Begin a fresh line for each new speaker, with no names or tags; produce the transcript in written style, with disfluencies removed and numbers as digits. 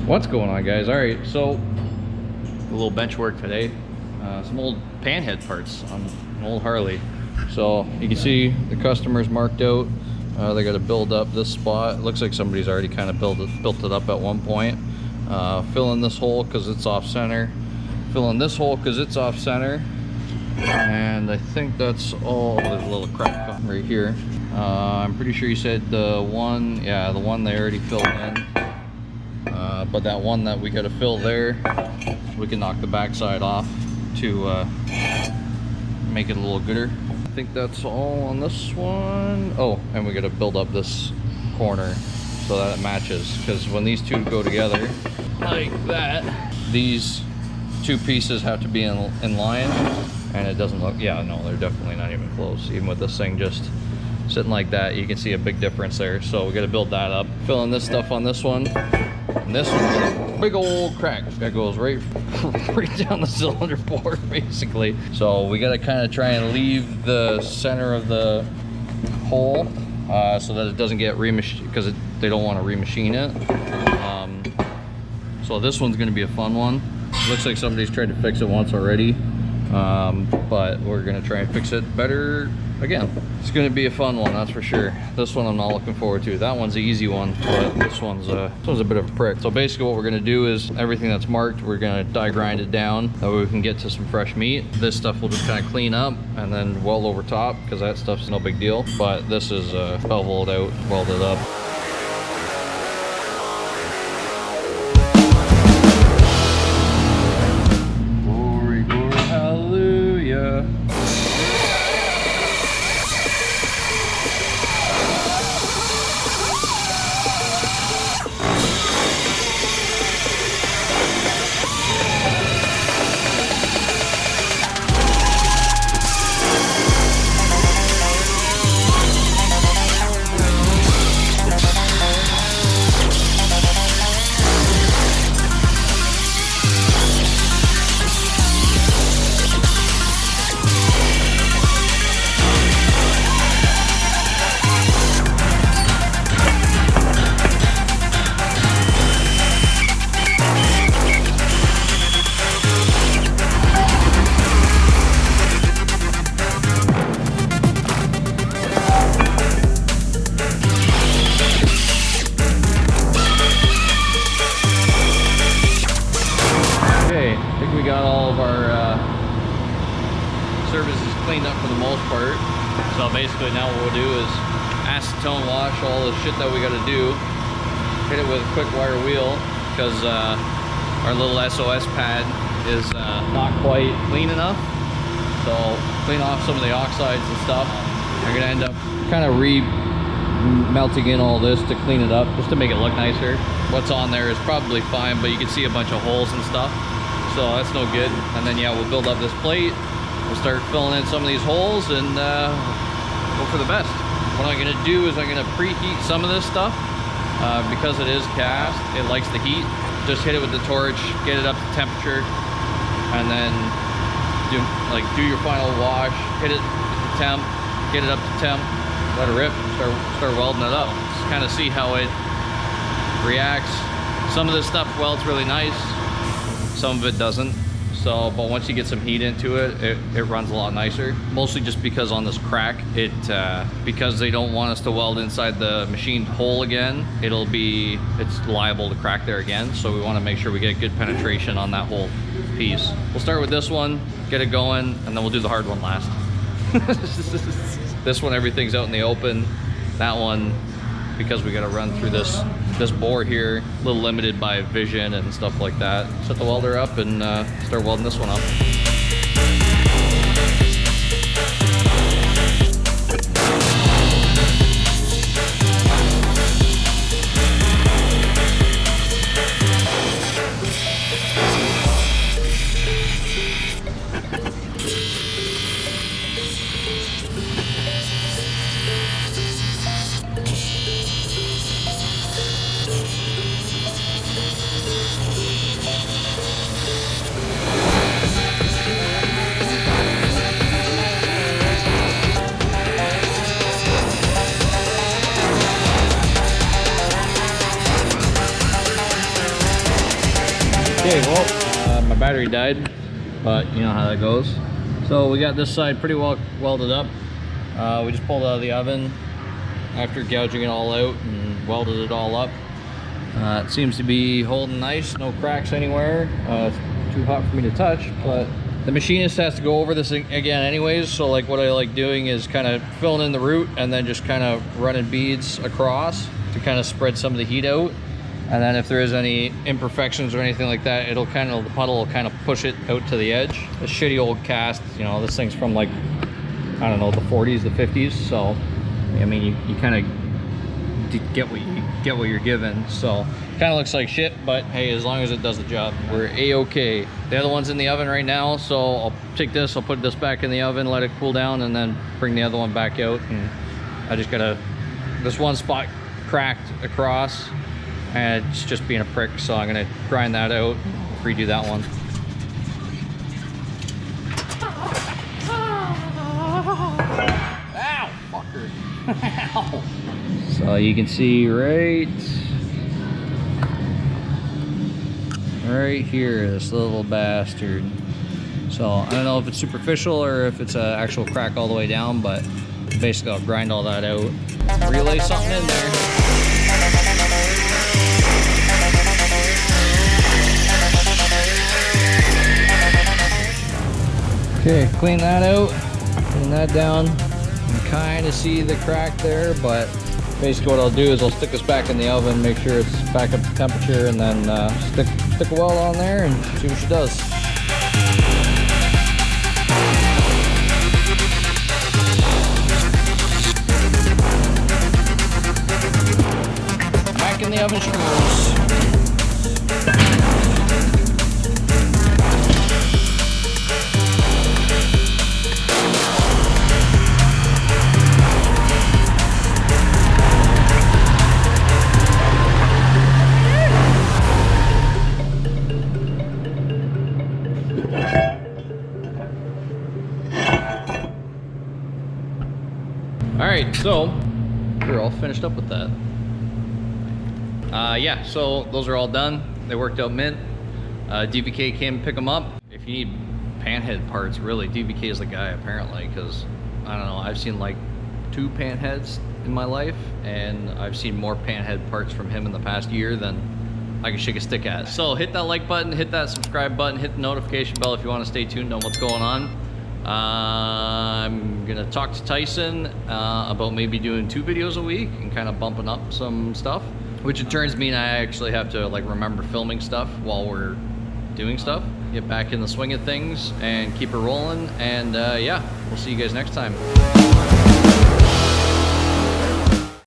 What's going on, guys? All right, so a little bench work today. Some old pan head parts on an old Harley. So you can see the customer's marked out. They got to build up this spot. It looks like somebody's already kind of built it up at one point. Fill in this hole because it's off center. Fill in this hole because it's off center. And I think that's all. There's a little crack right here. I'm pretty sure you said the one they already filled in. But that one that we got to fill there, we can knock the backside off to make it a little gooder. I think that's all on this one. Oh, and we got to build up this corner so that it matches, because when these two go together like that, these two pieces have to be in line, and it doesn't look, yeah, no, they're definitely not even close. Even with this thing just sitting like that, you can see a big difference there. So we got to build that up. Fill in this stuff on this one. And this one's a big old crack that goes right down the cylinder board, basically. So we got to kind of try and leave the center of the hole so that it doesn't get remachined, because they don't want to remachine it. So this one's going to be a fun one. Looks like somebody's tried to fix it once already, but we're going to try and fix it better again. It's going to be a fun one, that's for sure. This one I'm not looking forward to. That one's the easy one, but this one's a bit of a prick. So basically what we're going to do is everything that's marked, we're going to die grind it down. That way we can get to some fresh meat. This stuff we'll just kind of clean up and then weld over top, because that stuff's no big deal. But this is beveled out, welded up. Glory, glory, hallelujah. Got all of our surfaces cleaned up for the most part. So basically now what we'll do is acetone wash all the shit that we got to do. Hit it with a quick wire wheel, because our little SOS pad is not quite clean enough. So clean off some of the oxides and stuff. I'm gonna end up kind of melting in all this to clean it up, just to make it look nicer. What's on there is probably fine, but you can see a bunch of holes and stuff. So that's no good. And then yeah, we'll build up this plate. We'll start filling in some of these holes and go for the best. What I'm gonna do is I'm gonna preheat some of this stuff because it is cast. It likes the heat. Just hit it with the torch, get it up to temperature, and then do your final wash. Hit it with the temp, get it up to temp, let it rip, start welding it up. Just kind of see how it reacts. Some of this stuff welds really nice. Some of it doesn't. So, but once you get some heat into it, it runs a lot nicer. Mostly just because on this crack, because they don't want us to weld inside the machined hole again, it's liable to crack there again. So we want to make sure we get good penetration on that whole piece. We'll start with this one, get it going, and then we'll do the hard one last. This one, everything's out in the open. That one, because we got to run through this bore here, a little limited by vision and stuff like that. Set the welder up and start welding this one up. Okay, well, my battery died, but you know how that goes. So we got this side pretty well welded up. We just pulled it out of the oven after gouging it all out and welded it all up. It seems to be holding nice, no cracks anywhere. It's too hot for me to touch, but the machinist has to go over this again anyways, so like what I like doing is kind of filling in the root and then just kind of running beads across to kind of spread some of the heat out. And then if there is any imperfections or anything like that, it'll kind of, the puddle will kind of push it out to the edge. A shitty old cast, you know, this thing's from like, I don't know, the 40s, the 50s. So, I mean, you kind of get what you're given. So, kind of looks like shit, but hey, as long as it does the job, we're A-okay. The other one's in the oven right now, so I'll take this, I'll put this back in the oven, let it cool down, and then bring the other one back out. And I just gotta, this one spot cracked across, and it's just being a prick, so I'm gonna grind that out, redo that one. Ow, fucker. Ow. So you can see right here, this little bastard. So I don't know if it's superficial or if it's an actual crack all the way down, but basically I'll grind all that out, relay something in there. Okay, clean that out, clean that down. You can kind of see the crack there, but basically what I'll do is I'll stick this back in the oven, make sure it's back up to temperature, and then stick a weld on there and see what she does. Back in the oven she goes. Alright, so we're all finished up with that. Yeah, so those are all done. They worked out mint. DVK came to pick them up. If you need pan head parts, really, DVK is the guy apparently, because I don't know, I've seen like 2 pan heads in my life, and I've seen more pan head parts from him in the past year than I can shake a stick at. So hit that like button, hit that subscribe button, hit the notification bell if you want to stay tuned on what's going on. I'm gonna talk to Tyson about maybe doing 2 videos a week and kind of bumping up some stuff, which in turns mean I actually have to like remember filming stuff while we're doing stuff, get back in the swing of things and keep it rolling. And yeah, we'll see you guys next time.